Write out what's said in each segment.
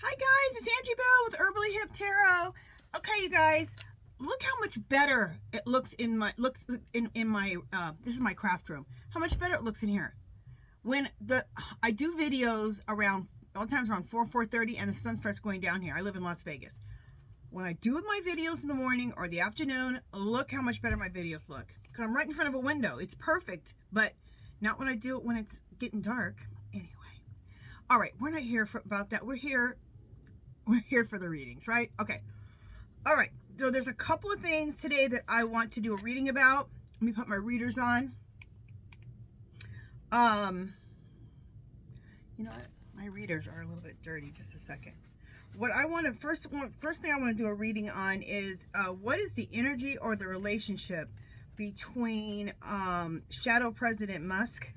Hi guys, it's Angie Bell with Herbally Hip Tarot. Okay, you guys, look how much better it looks in my this is my craft room. How much better it looks in here. When I do videos around all the times around 4:30 and the sun starts going down here. I live in Las Vegas. When I do my videos in the morning or the afternoon, look how much better my videos look. Because I'm right in front of a window. It's perfect, but not when I do it when it's getting dark. Anyway. All right, we're not here about that. We're here for the readings, right? Okay. All right. So there's a couple of things today that I want to do a reading about. Let me put my readers on. You know what? My readers are a little bit dirty. Just a second. What I want to first thing I want to do a reading on is what is the energy or the relationship between Shadow President Musk,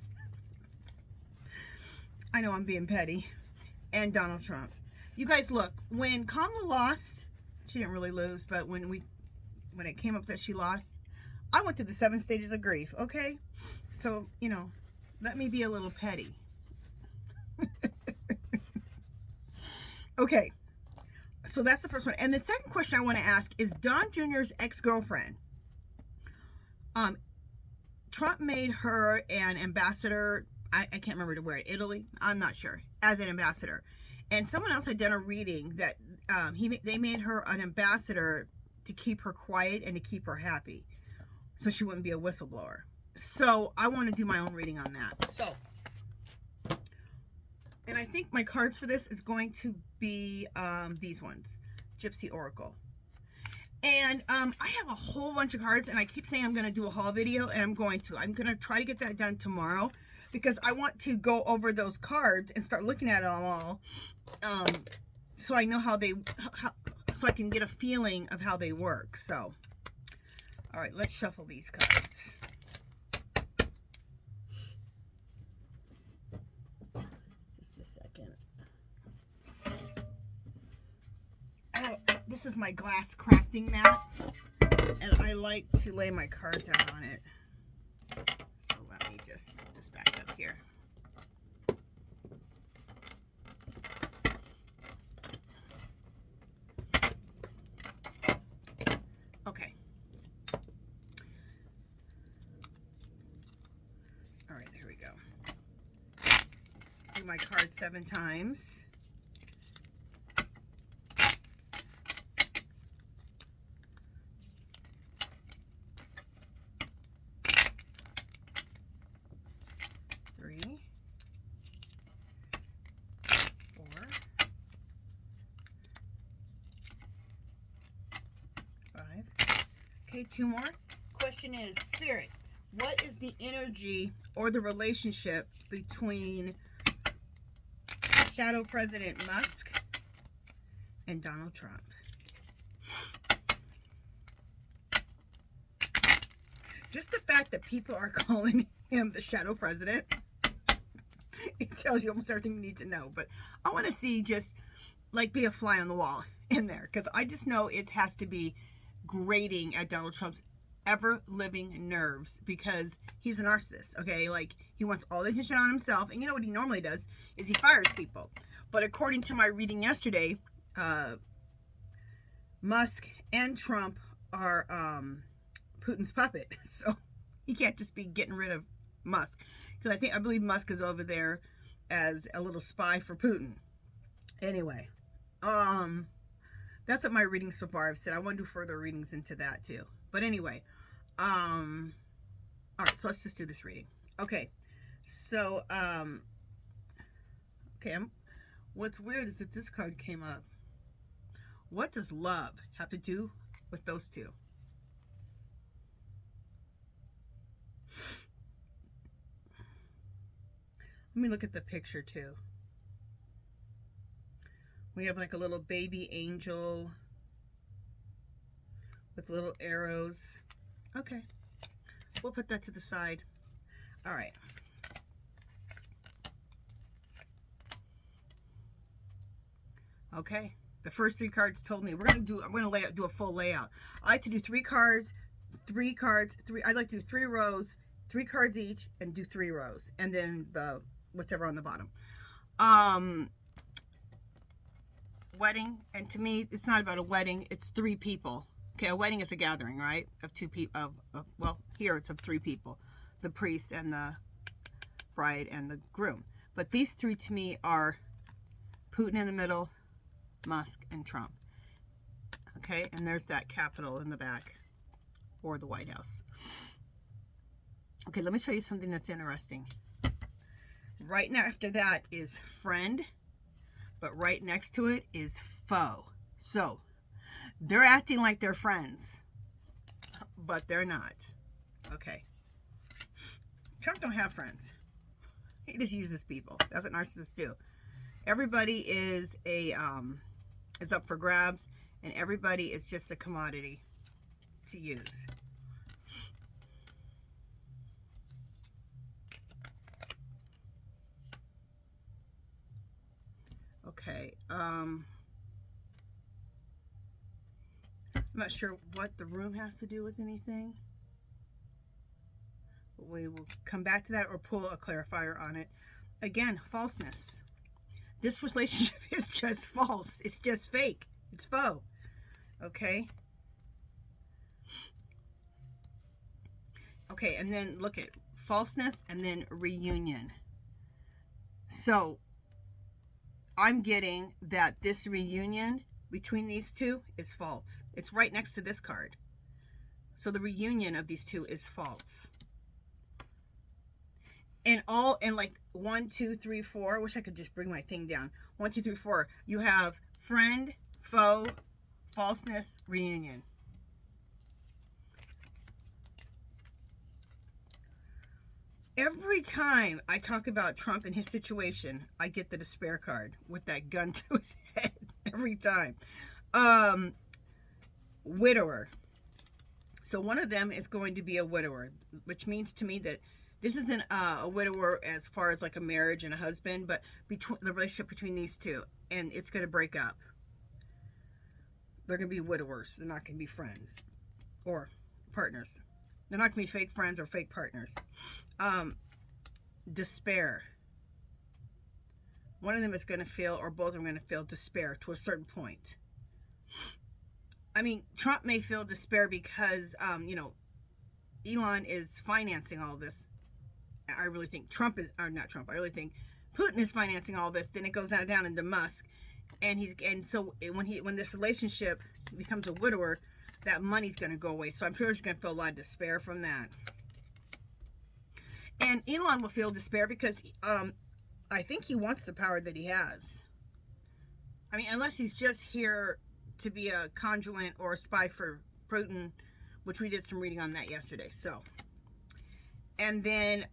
I know I'm being petty, and Donald Trump. You guys, look, when Kamala lost, she didn't really lose, but when it came up that she lost, I went through the 7 stages of grief, okay? So, you know, let me be a little petty. Okay, so that's the first one. And the second question I want to ask is Don Jr.'s ex-girlfriend. Trump made her an ambassador, I can't remember to where, Italy, I'm not sure, as an ambassador. And someone else had done a reading that they made her an ambassador to keep her quiet and to keep her happy, so she wouldn't be a whistleblower. So I want to do my own reading on that. So, and I think my cards for this is going to be these ones, Gypsy Oracle. And I have a whole bunch of cards, and I keep saying I'm going to do a haul video, and I'm going to try to get that done tomorrow, because I want to go over those cards and start looking at them all, so I know so I can get a feeling of how they work. So, all right, let's shuffle these cards. Just a second. This is my glass crafting mat, and I like to lay my cards out on it. So let me just put this back up here. Okay. All right, here we go. Do my card 7 times. Okay, 2 more. Question is, Spirit, what is the energy or the relationship between Shadow President Musk and Donald Trump? Just the fact that people are calling him the Shadow President, it tells you almost everything you need to know. But I want to see, just like, be a fly on the wall in there, because I just know it has to be grating at Donald Trump's ever-living nerves, because he's a narcissist, okay? Like, he wants all the attention on himself, and you know what he normally does is he fires people. But according to my reading yesterday, Musk and Trump are Putin's puppet, so he can't just be getting rid of Musk, because I believe Musk is over there as a little spy for Putin. Anyway, that's what my readings so far have said. I want to do further readings into that too. But anyway, all right, so let's just do this reading. Okay, so, okay, what's weird is that this card came up. What does love have to do with those two? Let me look at the picture too. We have like a little baby angel with little arrows. Okay, we'll put that to the side. All right. Okay, the first 3 cards told me I'm going to do a full layout. I like to do 3 cards, 3 cards, 3. I'd like to do 3 rows, 3 cards each, and do 3 rows, and then the whichever on the bottom. wedding, and to me, it's not about a wedding. It's three people. Okay, a wedding is a gathering, right? Of two people. Well, here it's of three people: the priest and the bride and the groom. But these three to me are Putin in the middle, Musk, and Trump. Okay, and there's that Capitol in the back, or the White House. Okay, let me show you something that's interesting. Right now after that is friend, but right next to it is foe. So they're acting like they're friends, but they're not. Okay. Trump don't have friends. He just uses people. That's what narcissists do. Everybody is up for grabs, and everybody is just a commodity to use. Okay. I'm not sure what the room has to do with anything. But we will come back to that or pull a clarifier on it. Again, falseness. This relationship is just false. It's just fake. It's faux. Okay? Okay, and then look at falseness and then reunion. So, I'm getting that this reunion between these two is false. It's right next to this card. So the reunion of these two is false. And like 1, 2, 3, 4. I wish I could just bring my thing down. 1, 2, 3, 4. You have friend, foe, falseness, reunion. Every time I talk about Trump and his situation, I get the despair card with that gun to his head. Every time. Widower. So one of them is going to be a widower, which means to me that this isn't a widower as far as like a marriage and a husband, but between the relationship between these two, and it's going to break up. They're going to be widowers. They're not going to be friends or partners. They're not going to be fake friends or fake partners. Despair. One of them is going to feel, or both of them are going to feel despair to a certain point. I mean, Trump may feel despair because, Elon is financing all this. I really think I really think Putin is financing all this. Then it goes down into Musk, and so when this relationship becomes a widower, that money's going to go away. So I'm sure he's going to feel a lot of despair from that. And Elon will feel despair because I think he wants the power that he has. I mean, unless he's just here to be a conduit or a spy for Putin, which we did some reading on that yesterday. So, and then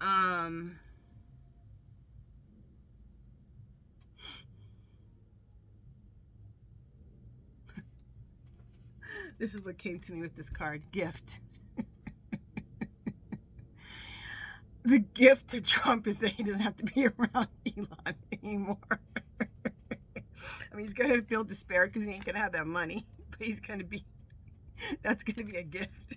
this is what came to me with this card, gift. The gift to Trump is that he doesn't have to be around Elon anymore. I mean, he's going to feel despair because he ain't going to have that money. But that's going to be a gift.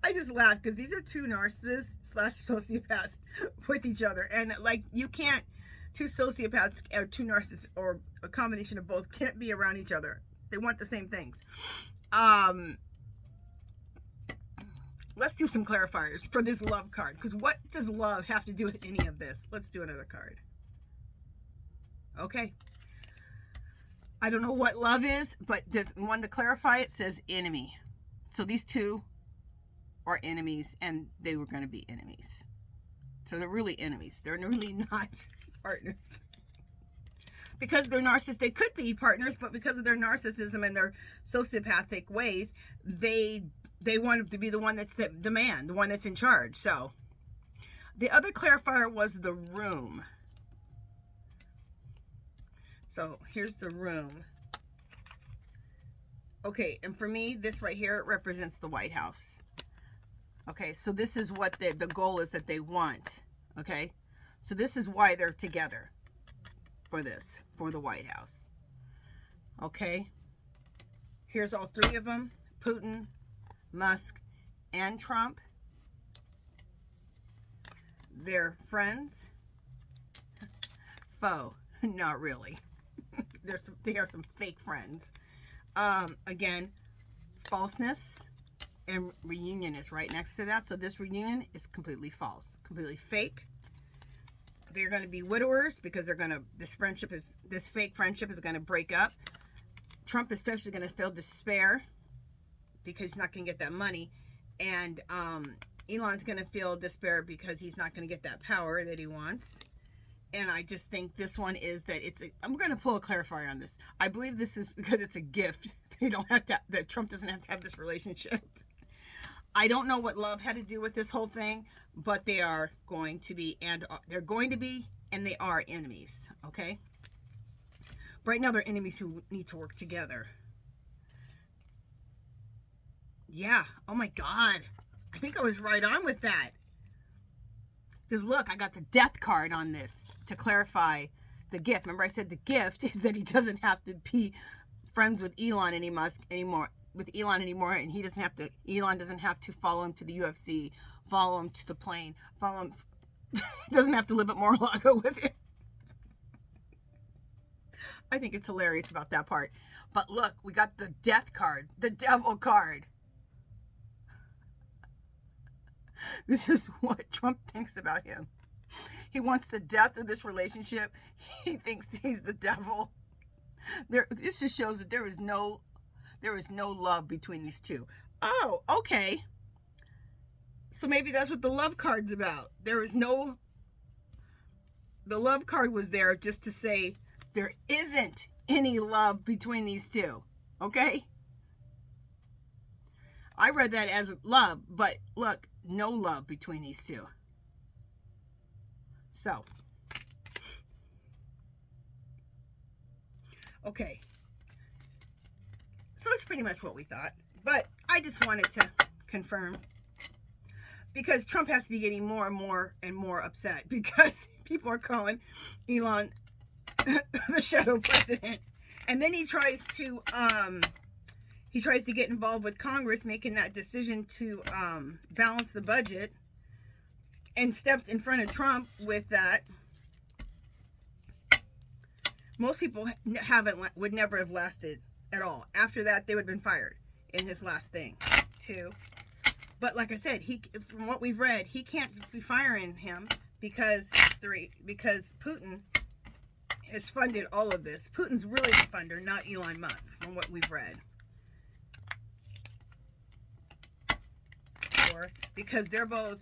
I just laugh because these are two narcissists / sociopaths with each other. And like, you can't, two sociopaths or two narcissists or a combination of both can't be around each other. They want the same things. Let's do some clarifiers for this love card. Because what does love have to do with any of this? Let's do another card. Okay. I don't know what love is, but the one to clarify it says enemy. So these two are enemies, and they were going to be enemies. So they're really enemies. They're really not partners. Because they're narcissists, they could be partners, but because of their narcissism and their sociopathic ways, they want to be the one that's the man, the one that's in charge. So the other clarifier was the room. So here's the room. Okay, and for me, this right here represents the White House. Okay, so this is what the goal is that they want. Okay, so this is why they're together for this, for the White House. Okay, here's all three of them: Putin, Musk, and Trump. They're friends. Foe, not really. they are some fake friends. Again, falseness and reunion is right next to that. So this reunion is completely false, completely fake. They're going to be widowers because this fake friendship is going to break up. Trump especially going to feel despair because he's not going to get that money. And Elon's going to feel despair because he's not going to get that power that he wants. And I just think this one is that I'm going to pull a clarifier on this. I believe this is because it's a gift. That Trump doesn't have to have this relationship. I don't know what love had to do with this whole thing, but they are going to be, and they are enemies, okay? Right now, they're enemies who need to work together. Yeah, oh my God. I think I was right on with that. Because look, I got the death card on this to clarify the gift. Remember I said the gift is that he doesn't have to be friends with Elon anymore, and Elon doesn't have to follow him to the UFC, follow him to the plane, follow him, doesn't have to live at Mar-a-Lago with him. I think it's hilarious about that part. But look, we got the death card, the devil card. This is what Trump thinks about him. He wants the death of this relationship. He thinks he's the devil. This just shows that there is no love between these two. Oh, okay. So maybe that's what the love card's about. The love card was there just to say there isn't any love between these two. Okay? I read that as love, but look, no love between these two. So, okay. So that's pretty much what we thought. But I just wanted to confirm, because Trump has to be getting more and more and more upset because people are calling Elon the shadow president. And then he tries to get involved with Congress, making that decision to balance the budget, and stepped in front of Trump with that. Most people would never have lasted at all. After that, they would have been fired in his last thing, too. But like I said, from what we've read, he can't just be firing him because Putin has funded all of this. Putin's really the funder, not Elon Musk, from what we've read. Or because they're both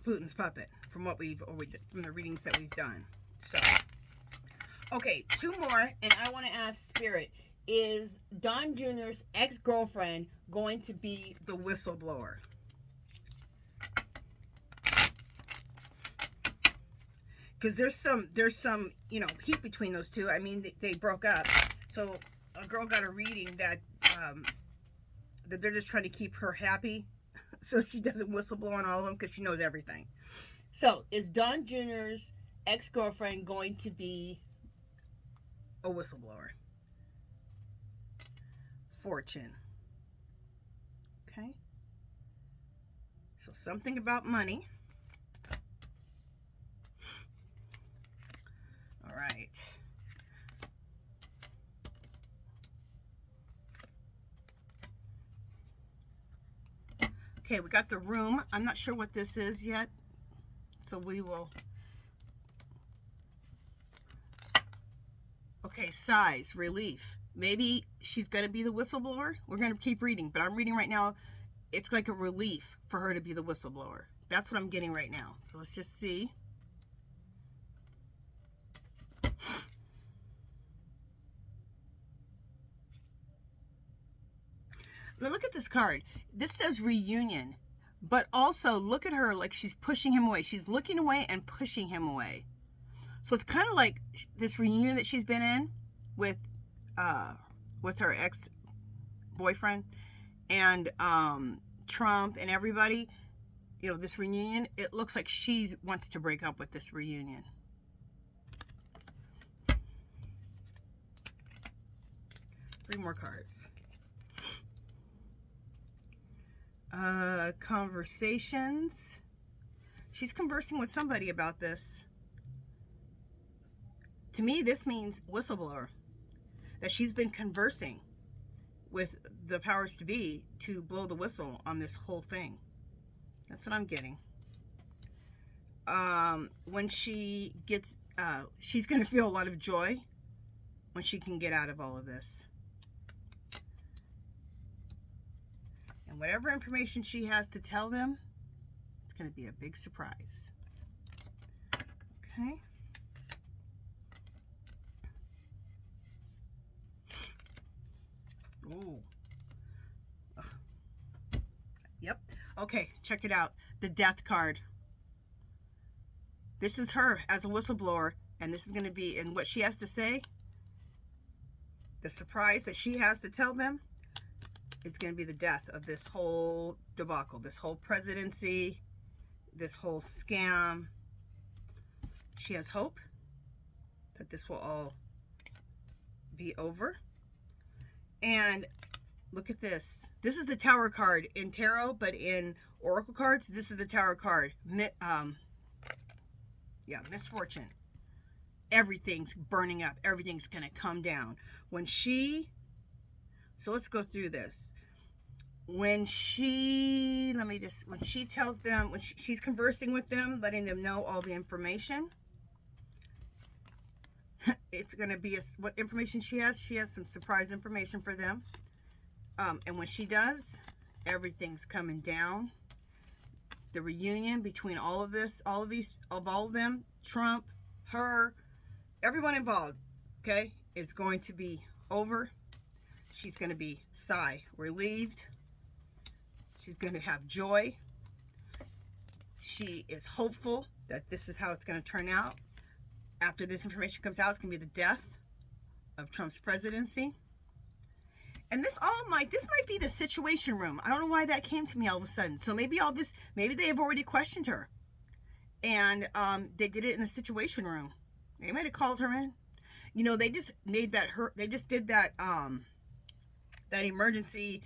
Putin's puppet, from from the readings that we've done. So, okay, two more, and I want to ask Spirit: is Don Jr.'s ex-girlfriend going to be the whistleblower? Because there's some heat between those two. I mean, they broke up. So a girl got a reading that they're just trying to keep her happy, so she doesn't whistleblow on all of them because she knows everything. So is Don Jr.'s ex-girlfriend going to be a whistleblower? Fortune. Okay. So something about money. All right. Okay, we got the room. I'm not sure what this is yet, so we will. Okay, size, relief. Maybe she's going to be the whistleblower. We're going to keep reading, but I'm reading right now. It's like a relief for her to be the whistleblower. That's what I'm getting right now. So let's just see. Look at this card. This says reunion, but also look at her like she's pushing him away. She's looking away and pushing him away. So it's kind of like this reunion that she's been in with her ex-boyfriend and Trump and everybody. You know, this reunion, it looks like she wants to break up with this reunion. Three more cards. Conversations. She's conversing with somebody about this. To me, this means whistleblower. that she's been conversing with the powers to be to blow the whistle on this whole thing. That's what I'm getting. When she gets, she's going to feel a lot of joy when she can get out of all of this. And whatever information she has to tell them, it's going to be a big surprise. Okay. Ooh. Ugh. Yep. Okay, check it out. The Death card. This is her as a whistleblower, and this is going to be, and what she has to say, the surprise that she has to tell them is going to be the death of this whole debacle, this whole presidency, this whole scam. She has hope that this will all be over. And look at this. This is the Tower card in tarot, but in oracle cards, this is the Tower card. Yeah, misfortune. Everything's burning up. Everything's going to come down. When she, so let's go through this. When she, when she tells them, when she's conversing with them, letting them know all the information, it's going to be what information she has some surprise information for them. And when she does, everything's coming down. The reunion between all of them, Trump, her, everyone involved, okay, is going to be over. She's going to be relieved. She's going to have joy. She is hopeful that this is how it's going to turn out. After this information comes out, it's going to be the death of Trump's presidency. And this might be the Situation Room. I don't know why that came to me all of a sudden. So maybe they have already questioned her. And they did it in the Situation Room. They might have called her in. You know, they just did that that emergency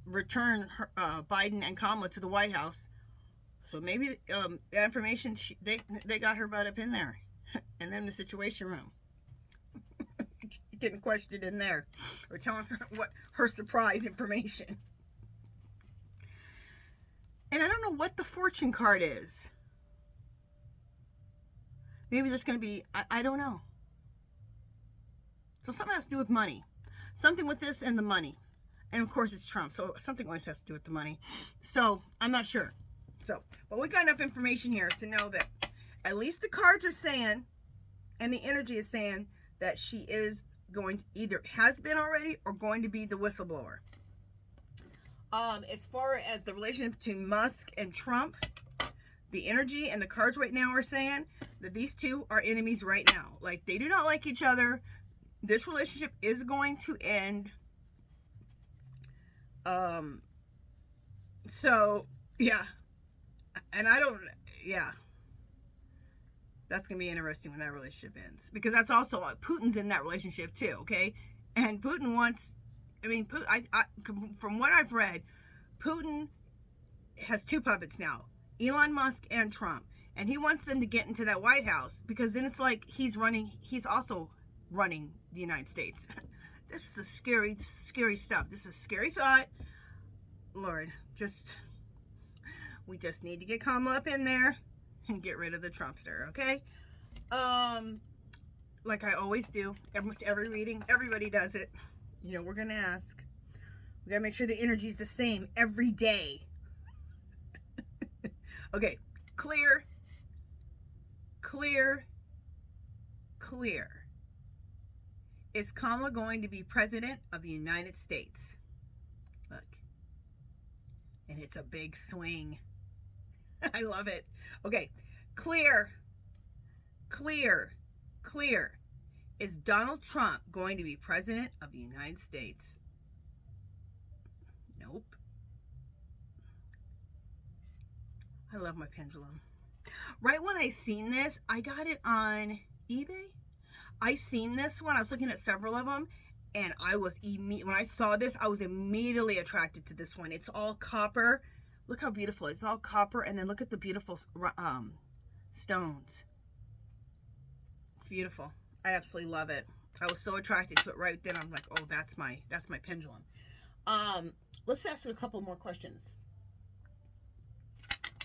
return Biden and Kamala to the White House. So maybe that information, they got her butt up in there. And then the Situation Room. Getting questioned in there, or telling her what her surprise information. And I don't know what the Fortune card is. Maybe there's going to be, I don't know. So something has to do with money. Something with this and the money. And of course it's Trump, so something always has to do with the money. So I'm not sure. So, but we got enough information here to know that at least the cards are saying, and the energy is saying, that she is going to, either has been already or going to be the whistleblower. As far as the relationship between Musk and Trump, the energy and the cards right now are saying that these two are enemies right now. Like, they do not like each other. This relationship is going to end. So yeah, and that's going to be interesting when that relationship ends. Because that's also, Putin's in that relationship too, okay? And Putin wants, from what I've read, Putin has two puppets now. Elon Musk and Trump. And he wants them to get into that White House. Because then it's like he's also running the United States. This is scary stuff. This is a scary thought. Lord, we just need to get Kamala up in there and get rid of the Trumpster, okay? Like I always do, almost every reading, everybody does it. You know, we're gonna ask. We gotta make sure the energy's the same every day. Okay, clear. Is Kamala going to be president of the United States? Look. And it's a big swing. I love it. Okay, clear. Is Donald Trump going to be president of the United States? Nope. I love my pendulum. Right when I seen this, I got it on eBay. I seen this one. I was looking at several of them, and when I saw this, I was immediately attracted to this one. It's all copper. Look how beautiful. It's all copper, and then look at the beautiful stones. It's beautiful. I absolutely love it. I was so attracted to it right then. I'm like, oh, that's my pendulum. Let's ask a couple more questions.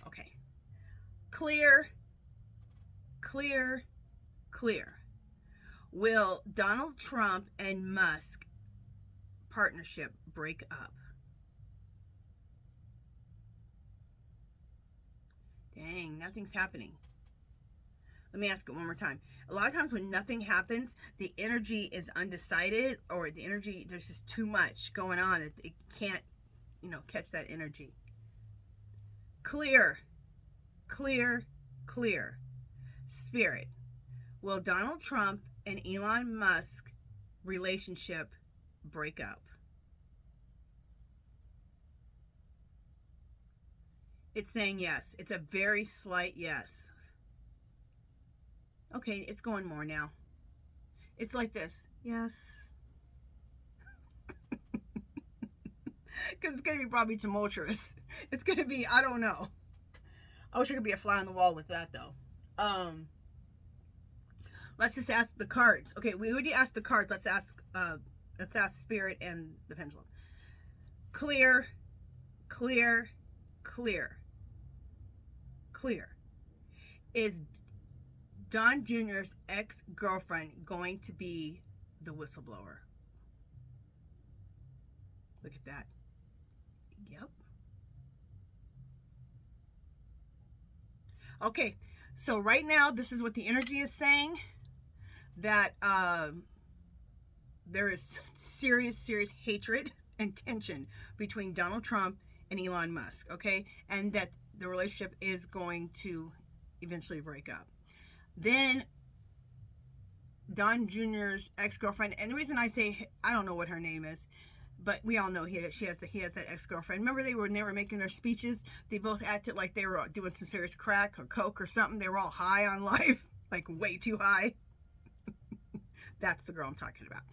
Okay. Clear, clear, clear. Will Donald Trump and Musk partnership break up? Dang, nothing's happening. Let me ask it one more time. A lot of times when nothing happens, the energy is undecided, or the energy, there's just too much going on. It can't, catch that energy. Clear, clear, clear. Spirit. Will Donald Trump and Elon Musk relationship break up? It's saying yes. It's a very slight yes. Okay, it's going more now. It's like this. Yes. Because it's going to be probably tumultuous. It's going to be, I don't know. I wish I could be a fly on the wall with that, though. Let's just ask the cards. Okay, we already asked the cards. Let's ask Spirit and the pendulum. Clear, clear, clear, clear. Is Don Jr.'s ex-girlfriend going to be the whistleblower? Look at that. Yep. Okay, so right now, this is what the energy is saying. That there is serious, serious hatred and tension between Donald Trump and Elon Musk, okay? And that the relationship is going to eventually break up. Then Don Jr.'s ex-girlfriend, and the reason I say, I don't know what her name is, but we all know he has that ex-girlfriend. Remember when they were making their speeches, they both acted like they were doing some serious crack or coke or something. They were all high on life, like way too high. That's the girl I'm talking about.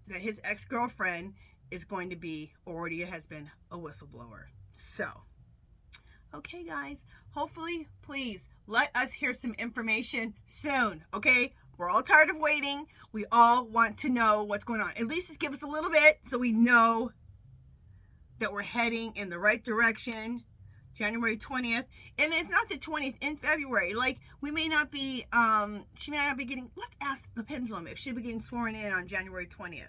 That his ex-girlfriend is going to be, or already has been, a whistleblower. So, okay, guys. Hopefully, please, let us hear some information soon, okay? We're all tired of waiting. We all want to know what's going on. At least just give us a little bit so we know that we're heading in the right direction. January 20th. And if not the 20th, in February. Like, we may not be, she may not be getting, let's ask the pendulum if she'll be getting sworn in on January 20th.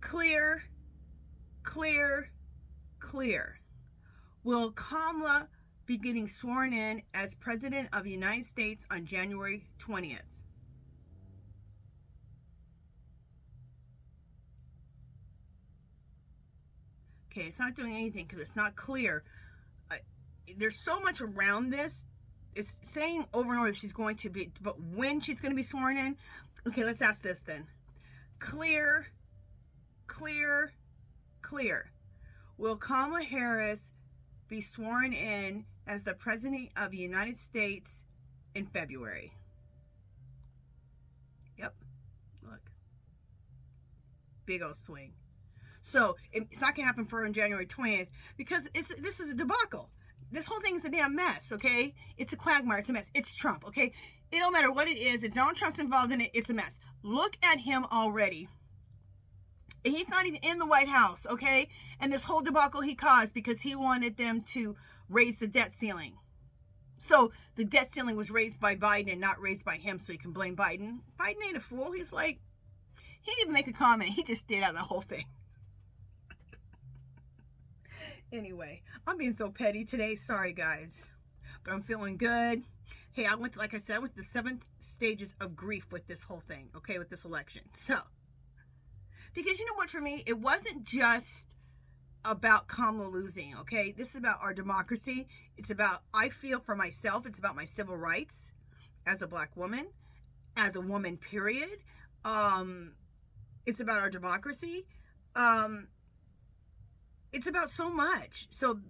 Clear, clear, clear. Will Kamala be getting sworn in as President of the United States on January 20th? Okay, it's not doing anything because it's not clear. There's so much around this. It's saying over and over she's going to be, but when she's going to be sworn in? Okay, let's ask this then. Clear, clear, clear. Will Kamala Harris be sworn in as the President of the United States in February? Yep. Look. Big old swing. So it's not going to happen for her on January 20th because this is a debacle. This whole thing is a damn mess, okay? It's a quagmire. It's a mess. It's Trump, okay? It don't matter what it is. If Donald Trump's involved in it, it's a mess. Look at him already. He's not even in the White House, okay? And this whole debacle he caused because he wanted them to raise the debt ceiling. So the debt ceiling was raised by Biden and not raised by him, so he can blame Biden. Biden ain't a fool. He's like, he didn't even make a comment. He just stayed out of the whole thing. Anyway, I'm being so petty today. Sorry, guys. But I'm feeling good. Hey, I went the 7 stages of grief with this whole thing, okay, with this election. So, because you know what, for me, it wasn't just about Kamala losing, okay? This is about our democracy. It's about, I feel for myself, it's about my civil rights as a black woman, as a woman, period. It's about our democracy. It's about so much. So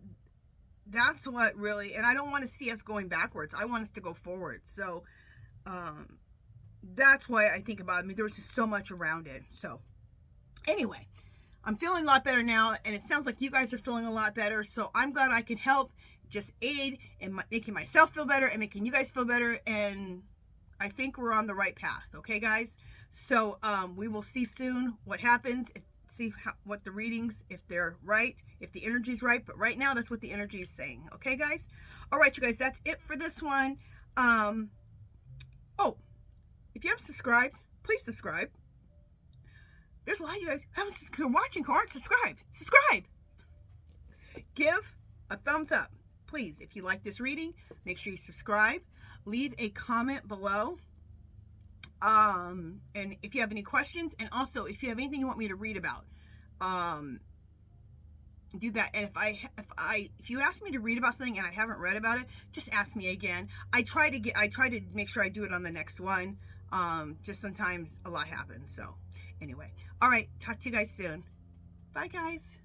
that's what really, and I don't want to see us going backwards. I want us to go forward. So that's why I think about it. I mean, there was just so much around it. So anyway, I'm feeling a lot better now, and it sounds like you guys are feeling a lot better. So I'm glad I could help, just aid in making myself feel better and making you guys feel better. And I think we're on the right path. Okay, guys? So we will see soon what happens. See what the readings, if they're right, if the energy's right. But right now, that's what the energy is saying. Okay, guys? All right, you guys, that's it for this one. Oh, if you haven't subscribed, please subscribe. There's a lot of you guys who are watching who aren't subscribed. Subscribe. Give a thumbs up. Please, if you like this reading, make sure you subscribe. Leave a comment below. And if you have any questions, and also if you have anything you want me to read about, do that. And if you ask me to read about something and I haven't read about it, just ask me again. I try to make sure I do it on the next one. Just sometimes a lot happens. So anyway, all right, talk to you guys soon. Bye, guys.